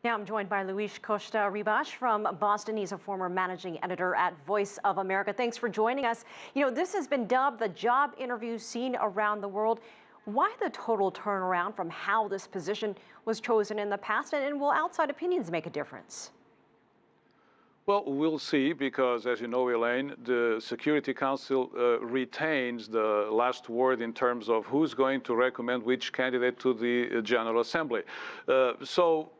Now I'm joined by Luis Costa Ribas from Boston. He's a former managing editor at Voice of America. Thanks for joining us. You know, this has been dubbed the job interview seen around the world. Why the total turnaround from how this position was chosen in the past, and will outside opinions make a difference? Well, we'll see, because as you know, Elaine, the Security Council retains the last word in terms of who's going to recommend which candidate to the General Assembly. So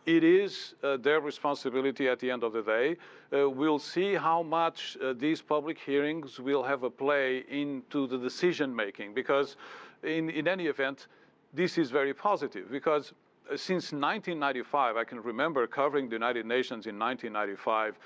it is their responsibility at the end of the day. We'll see how much these public hearings will have a play into the decision making, because in any event, this is very positive, because since 1995, I can remember covering the United Nations in 1995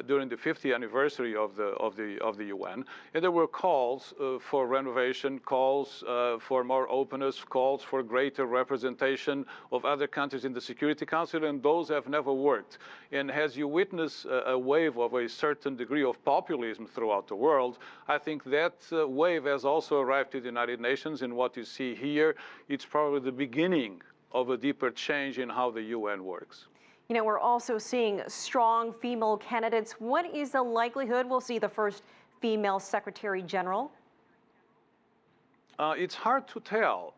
during the 50th anniversary of the UN, and there were calls for renovation, calls for more openness, calls for greater representation of other countries in the Security Council, and those have never worked. And as you witness a wave of a certain degree of populism throughout the world, I think that wave has also arrived to the United Nations, and what you see here, it's probably the beginning of a deeper change in how the UN works. You know, we're also seeing strong female candidates. What is the likelihood we'll see the first female Secretary General? It's hard to tell,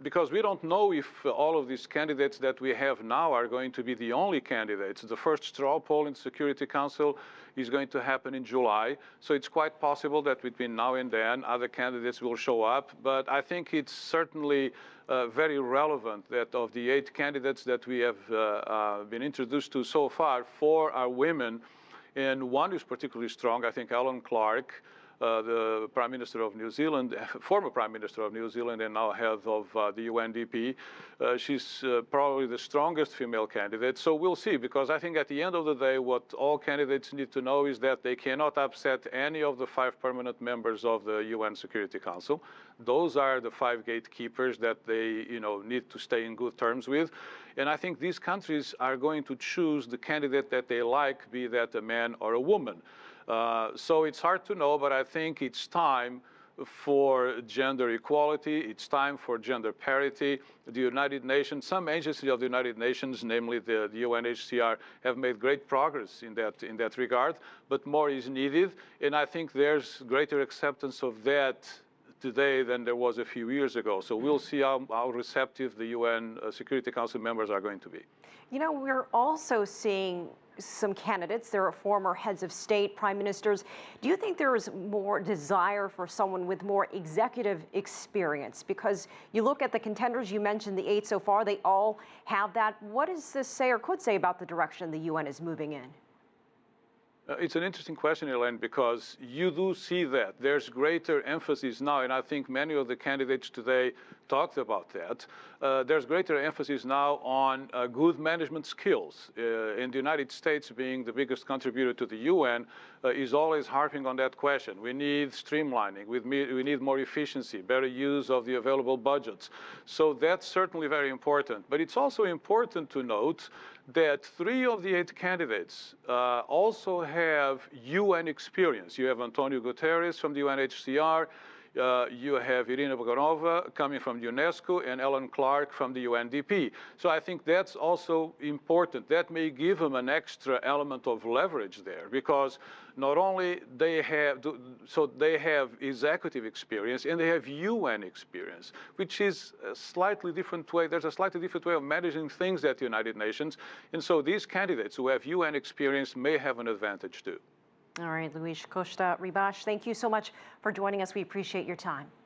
because we don't know if all of these candidates that we have now are going to be the only candidates. The first straw poll in the Security Council is going to happen in July, so it's quite possible that between now and then other candidates will show up. But I think it's certainly very relevant that of the 8 candidates that we have been introduced to so far, 4 are women, and one is particularly strong. I think Elaine, the Prime Minister of New Zealand, former Prime Minister of New Zealand and now head of the UNDP. She's probably the strongest female candidate. So we'll see, because I think at the end of the day, what all candidates need to know is that they cannot upset any of the 5 permanent members of the UN Security Council. Those are the 5 gatekeepers that they, need to stay in good terms with. And I think these countries are going to choose the candidate that they like, be that a man or a woman. So it's hard to know, but I think it's time for gender equality. It's time for gender parity. The United Nations, some agencies of the United Nations, namely the UNHCR, have made great progress in that regard, but more is needed. And I think there's greater acceptance of that today than there was a few years ago. So we'll see how receptive the UN Security Council members are going to be. You know, we're also seeing some candidates. There are former heads of state, prime ministers. Do you think there is more desire for someone with more executive experience? Because you look at the contenders, you mentioned the 8 so far, they all have that. What does this say or could say about the direction the UN is moving in? It's an interesting question, Elaine, because you do see that there's greater emphasis now, and I think many of the candidates today talked about that. There's greater emphasis now on good management skills. In the United States, being the biggest contributor to the UN, is always harping on that question. We need streamlining, we need more efficiency, better use of the available budgets. So that's certainly very important. But it's also important to note that 3 of the 8 candidates also have UN experience. You have Antonio Guterres from the UNHCR, you have Irina Boganova coming from UNESCO, and Elaine from the UNDP. So I think that's also important. That may give them an extra element of leverage there, because not only they have executive experience and they have UN experience, which is a slightly different way. There's a slightly different way of managing things at the United Nations. And so these candidates who have UN experience may have an advantage too. All right, Luis Costa Ribas, thank you so much for joining us. We appreciate your time.